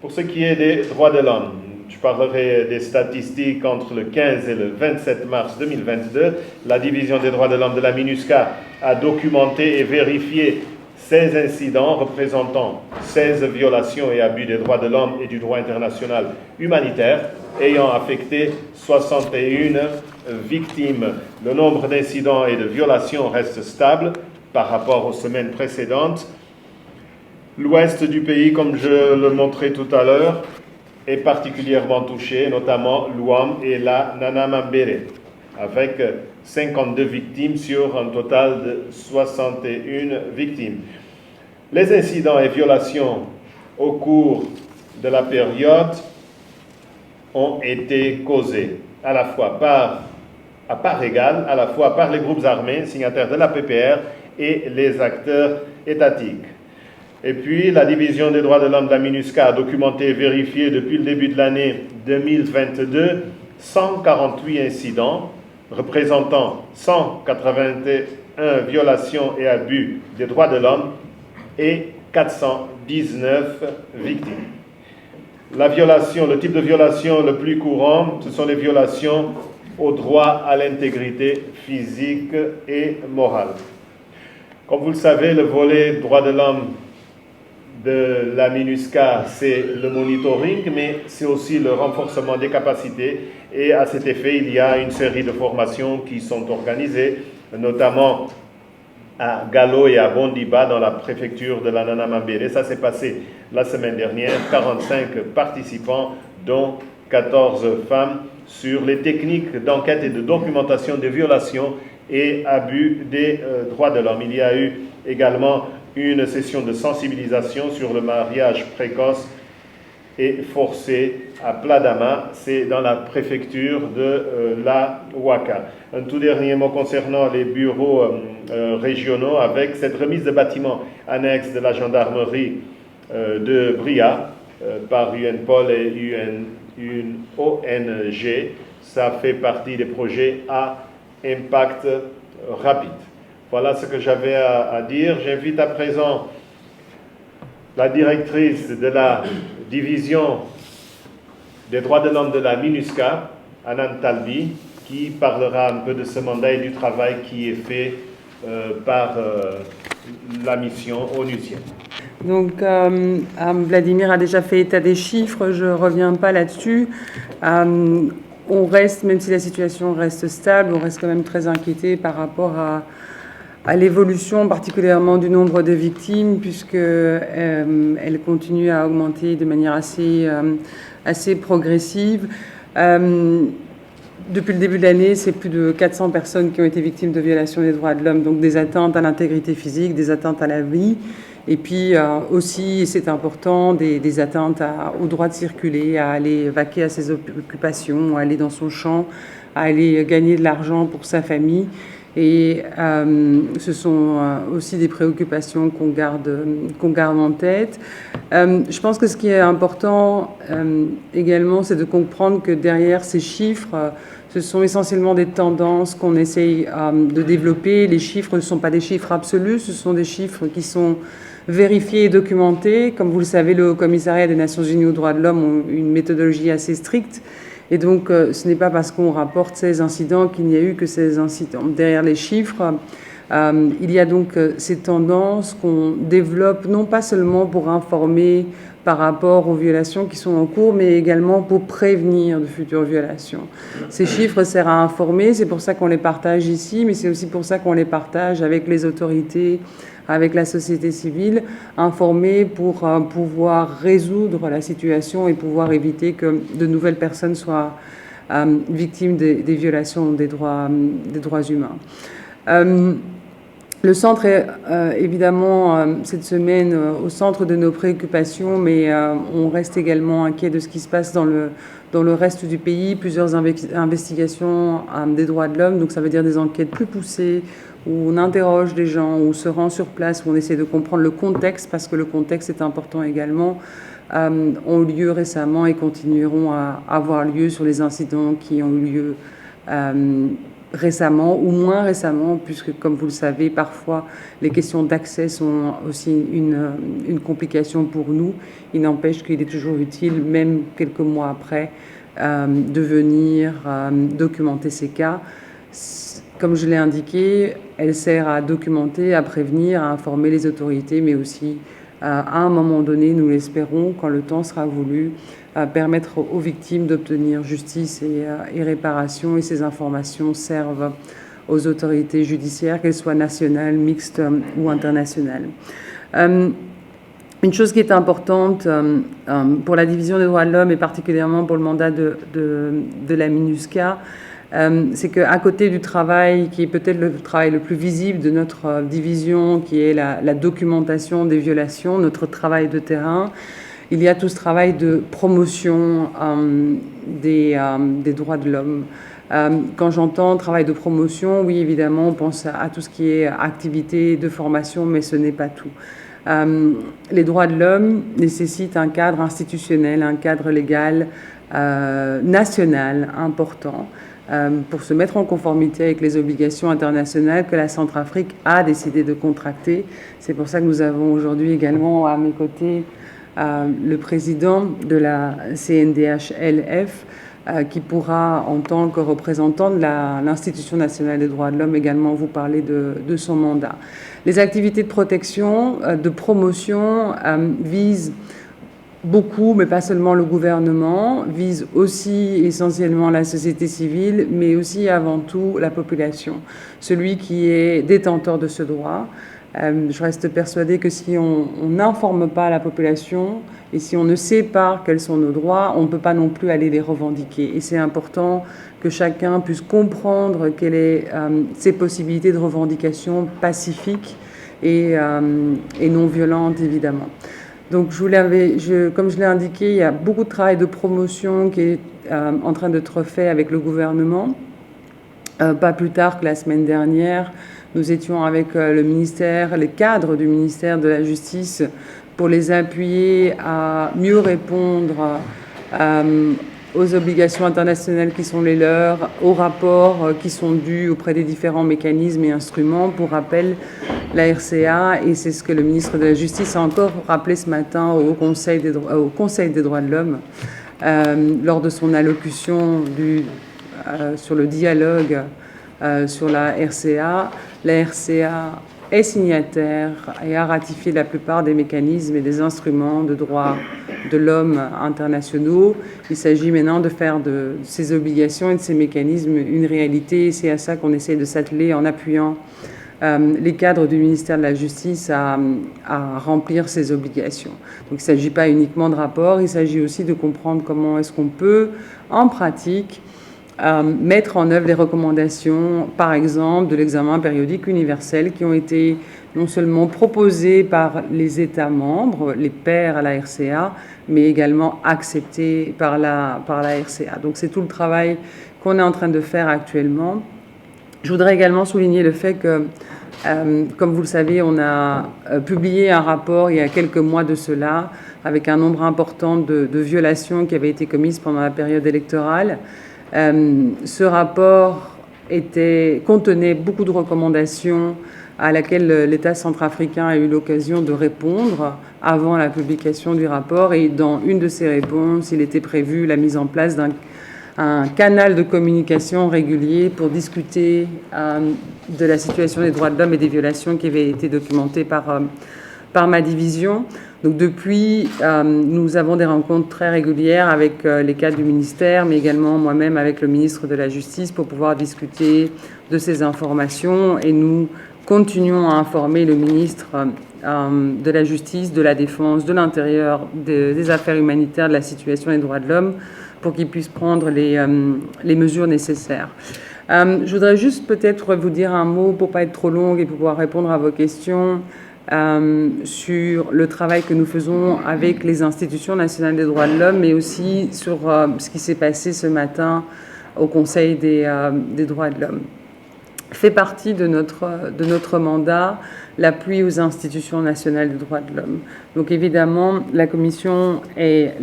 Pour ce qui est des droits de l'homme, je parlerai des statistiques entre le 15 et le 27 mars 2022. La division des droits de l'homme de la MINUSCA a documenté et vérifié 16 incidents représentant 16 violations et abus des droits de l'homme et du droit international humanitaire ayant affecté 61 victimes. Le nombre d'incidents et de violations reste stable par rapport aux semaines précédentes. L'ouest du pays, comme je le montrais tout à l'heure, est particulièrement touché, notamment l'Ouam et la Nanamambere, avec 52 victimes sur un total de 61 victimes. Les incidents et violations au cours de la période ont été causés à la fois à part égale, à la fois par les groupes armés signataires de la PPR et les acteurs étatiques. Et puis, la division des droits de l'homme de la MINUSCA a documenté et vérifié depuis le début de l'année 2022 148 incidents représentant 181 violations et abus des droits de l'homme et 419 victimes. La violation, le type de violation le plus courant, ce sont les violations au droit à l'intégrité physique et morale. Comme vous le savez, le volet droits de l'homme de la MINUSCA, c'est le monitoring, mais c'est aussi le renforcement des capacités. Et à cet effet, il y a une série de formations qui sont organisées, notamment à Galo et à Bondiba, dans la préfecture de la Nanamambere. Ça s'est passé la semaine dernière. 45 participants, dont 14 femmes, sur les techniques d'enquête et de documentation des violations et abus des droits de l'homme. Il y a eu également une session de sensibilisation sur le mariage précoce et forcé à Pladama, c'est dans la préfecture de la Ouaka. Un tout dernier mot concernant les bureaux régionaux, avec cette remise de bâtiments annexes de la gendarmerie de Bria par UNPOL et une ONG. Ça fait partie des projets à impact rapide. Voilà ce que j'avais à dire. J'invite à présent la directrice de la division des droits de l'homme de la MINUSCA, Anand Talbi, qui parlera un peu de ce mandat et du travail qui est fait par la mission onusienne. Donc, Vladimir a déjà fait état des chiffres, je ne reviens pas là-dessus. On reste, même si la situation reste stable, on reste quand même très inquiété par rapport à l'évolution, particulièrement du nombre de victimes, puisqu'elle continue à augmenter de manière assez progressive. Depuis le début de l'année, c'est plus de 400 personnes qui ont été victimes de violations des droits de l'homme, donc des atteintes à l'intégrité physique, des atteintes à la vie, et puis aussi, et c'est important, des atteintes au droit de circuler, à aller vaquer à ses occupations, à aller dans son champ, à aller gagner de l'argent pour sa famille. Et ce sont aussi des préoccupations qu'on garde en tête. Je pense que ce qui est important également, c'est de comprendre que derrière ces chiffres, ce sont essentiellement des tendances qu'on essaye de développer. Les chiffres ne sont pas des chiffres absolus, ce sont des chiffres qui sont vérifiés et documentés. Comme vous le savez, le Haut Commissariat des Nations Unies aux droits de l'homme ont une méthodologie assez stricte. Et donc, ce n'est pas parce qu'on rapporte ces incidents qu'il n'y a eu que ces incidents. Derrière les chiffres, il y a donc ces tendances qu'on développe, non pas seulement pour informer par rapport aux violations qui sont en cours, mais également pour prévenir de futures violations. Ces chiffres servent à informer, c'est pour ça qu'on les partage ici, mais c'est aussi pour ça qu'on les partage avec les autorités, avec la société civile, informer pour pouvoir résoudre la situation et pouvoir éviter que de nouvelles personnes soient victimes des violations des droits humains. Le centre est évidemment cette semaine au centre de nos préoccupations, mais on reste également inquiet de ce qui se passe dans le reste du pays. Plusieurs investigations des droits de l'homme, donc ça veut dire des enquêtes plus poussées, où on interroge les gens, où on se rend sur place, où on essaie de comprendre le contexte, parce que le contexte est important également, ont eu lieu récemment et continueront à avoir lieu sur les incidents qui ont eu lieu récemment ou moins récemment, puisque comme vous le savez, parfois les questions d'accès sont aussi une complication pour nous. Il n'empêche qu'il est toujours utile, même quelques mois après, de venir documenter ces cas. Comme je l'ai indiqué, elle sert à documenter, à prévenir, à informer les autorités, mais aussi à un moment donné, nous l'espérons, quand le temps sera voulu, permettre aux victimes d'obtenir justice et réparation. Et ces informations servent aux autorités judiciaires, qu'elles soient nationales, mixtes ou internationales. Une chose qui est importante pour la division des droits de l'homme et particulièrement pour le mandat de la MINUSCA, c'est qu'à côté du travail qui est peut-être le travail le plus visible de notre division, qui est la documentation des violations, notre travail de terrain, il y a tout ce travail de promotion des droits de l'homme. Quand j'entends travail de promotion, oui, évidemment, on pense à tout ce qui est activité de formation, mais ce n'est pas tout. Les droits de l'homme nécessitent un cadre institutionnel, un cadre légal national important pour se mettre en conformité avec les obligations internationales que la Centrafrique a décidé de contracter. C'est pour ça que nous avons aujourd'hui également à mes côtés le président de la CNDH-LF qui pourra, en tant que représentant de l'Institution nationale des droits de l'homme, également vous parler de son mandat. Les activités de protection, de promotion visent beaucoup, mais pas seulement le gouvernement, visent aussi essentiellement la société civile, mais aussi avant tout la population, celui qui est détenteur de ce droit. Je reste persuadée que si on n'informe pas la population et si on ne sait pas quels sont nos droits, on ne peut pas non plus aller les revendiquer. Et c'est important que chacun puisse comprendre quelles sont ses possibilités de revendication pacifiques et non violentes, évidemment. Donc, comme je l'ai indiqué, il y a beaucoup de travail de promotion qui est en train d'être fait avec le gouvernement. Pas plus tard que la semaine dernière, nous étions avec le ministère, les cadres du ministère de la Justice, pour les appuyer à mieux répondre aux obligations internationales qui sont les leurs, aux rapports qui sont dus auprès des différents mécanismes et instruments. Pour rappel, la RCA, et c'est ce que le ministre de la Justice a encore rappelé ce matin au Conseil des droits de l'homme, lors de son allocution sur le dialogue sur la RCA. La RCA est signataire et a ratifié la plupart des mécanismes et des instruments de droits de l'homme internationaux. Il s'agit maintenant de faire de ces obligations et de ces mécanismes une réalité. Et c'est à ça qu'on essaie de s'atteler en appuyant les cadres du ministère de la Justice à remplir ces obligations. Donc il ne s'agit pas uniquement de rapports, il s'agit aussi de comprendre comment est-ce qu'on peut, en pratique, mettre en œuvre les recommandations, par exemple, de l'examen périodique universel qui ont été non seulement proposées par les États membres, les pairs à la RCA, mais également acceptées par la RCA. Donc c'est tout le travail qu'on est en train de faire actuellement. Je voudrais également souligner le fait que, comme vous le savez, on a publié un rapport il y a quelques mois de cela, avec un nombre important de violations qui avaient été commises pendant la période électorale. Ce rapport contenait beaucoup de recommandations à laquelle l'État centrafricain a eu l'occasion de répondre avant la publication du rapport. Et dans une de ces réponses, il était prévu la mise en place d'un canal de communication régulier pour discuter de la situation des droits de l'homme et des violations qui avaient été documentées par ma division. Donc depuis, nous avons des rencontres très régulières avec les cadres du ministère, mais également moi-même avec le ministre de la Justice pour pouvoir discuter de ces informations. Et nous continuons à informer le ministre de la Justice, de la Défense, de l'Intérieur, des Affaires humanitaires, de la situation des droits de l'homme, pour qu'ils puissent prendre les mesures nécessaires. Je voudrais juste peut-être vous dire un mot pour ne pas être trop longue et pour pouvoir répondre à vos questions sur le travail que nous faisons avec les institutions nationales des droits de l'homme, mais aussi sur ce qui s'est passé ce matin au Conseil des droits de l'homme. fait partie de notre mandat, l'appui aux institutions nationales des droits de l'homme. Donc évidemment, la Commission est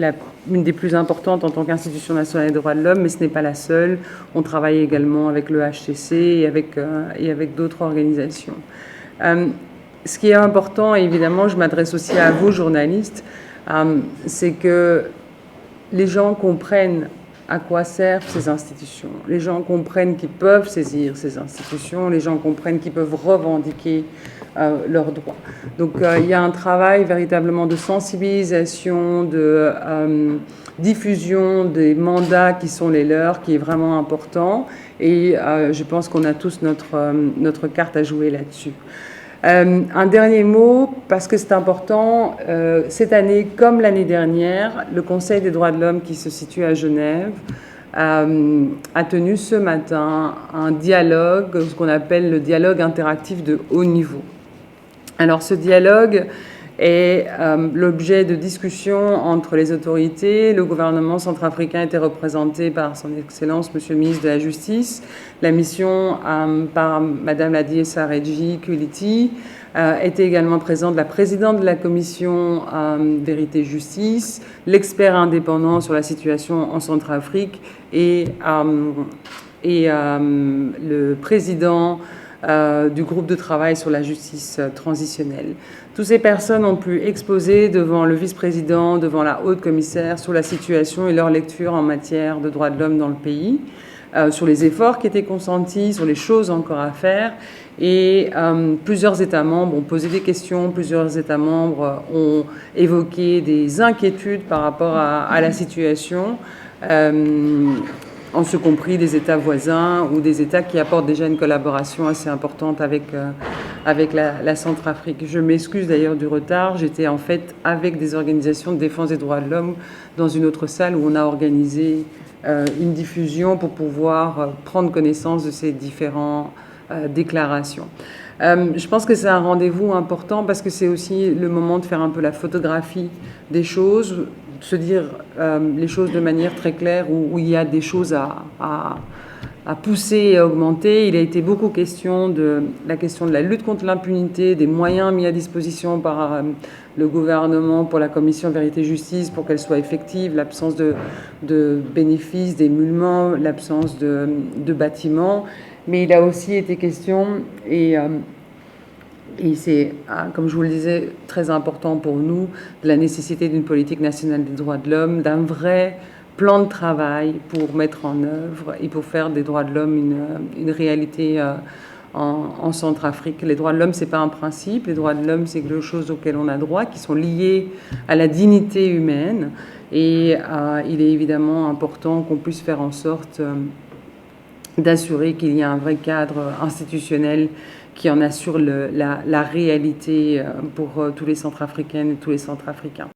une des plus importantes en tant qu'institution nationale des droits de l'homme, mais ce n'est pas la seule. On travaille également avec le HCC et avec d'autres organisations. Ce qui est important, et évidemment, je m'adresse aussi à vous, journalistes, c'est que les gens comprennent à quoi servent ces institutions. Les gens comprennent qu'ils peuvent saisir ces institutions, les gens comprennent qu'ils peuvent revendiquer leurs droits. Donc il y a un travail véritablement de sensibilisation, de diffusion des mandats qui sont les leurs, qui est vraiment important. Et je pense qu'on a tous notre carte à jouer là-dessus. Un dernier mot, parce que c'est important, cette année, comme l'année dernière, le Conseil des droits de l'homme qui se situe à Genève a tenu ce matin un dialogue, ce qu'on appelle le dialogue interactif de haut niveau. Alors ce dialogue est l'objet de discussions entre les autorités. Le gouvernement centrafricain était représenté par son Excellence, Monsieur le ministre de la Justice, la mission par Madame Ladie Saredji Kuliti, était également présente la présidente de la commission Vérité Justice, l'expert indépendant sur la situation en Centrafrique et le président du groupe de travail sur la justice transitionnelle. Toutes ces personnes ont pu exposer devant le vice-président, devant la haute commissaire sur la situation et leur lecture en matière de droits de l'homme dans le pays, sur les efforts qui étaient consentis, sur les choses encore à faire. Et plusieurs États membres ont posé des questions, plusieurs États membres ont évoqué des inquiétudes par rapport à la situation, en ce compris des États voisins ou des États qui apportent déjà une collaboration assez importante avec la Centrafrique. Je m'excuse d'ailleurs du retard. J'étais en fait avec des organisations de défense des droits de l'homme dans une autre salle où on a organisé une diffusion pour pouvoir prendre connaissance de ces différentes déclarations. Je pense que c'est un rendez-vous important parce que c'est aussi le moment de faire un peu la photographie des choses, se dire les choses de manière très claire où il y a des choses à pousser et à augmenter. Il a été beaucoup question de la question de la lutte contre l'impunité, des moyens mis à disposition par le gouvernement pour la commission Vérité-Justice pour qu'elle soit effective, l'absence de bénéfices, d'émolument, l'absence de bâtiments. Mais il a aussi été question, et c'est, comme je vous le disais, très important pour nous, de la nécessité d'une politique nationale des droits de l'homme, d'un vrai plan de travail pour mettre en œuvre et pour faire des droits de l'homme une réalité en Centrafrique. Les droits de l'homme, ce n'est pas un principe. Les droits de l'homme, c'est quelque chose auquel on a droit, qui sont liés à la dignité humaine. Et il est évidemment important qu'on puisse faire en sorte d'assurer qu'il y a un vrai cadre institutionnel qui en assure la réalité pour tous les Centrafricaines et tous les Centrafricains.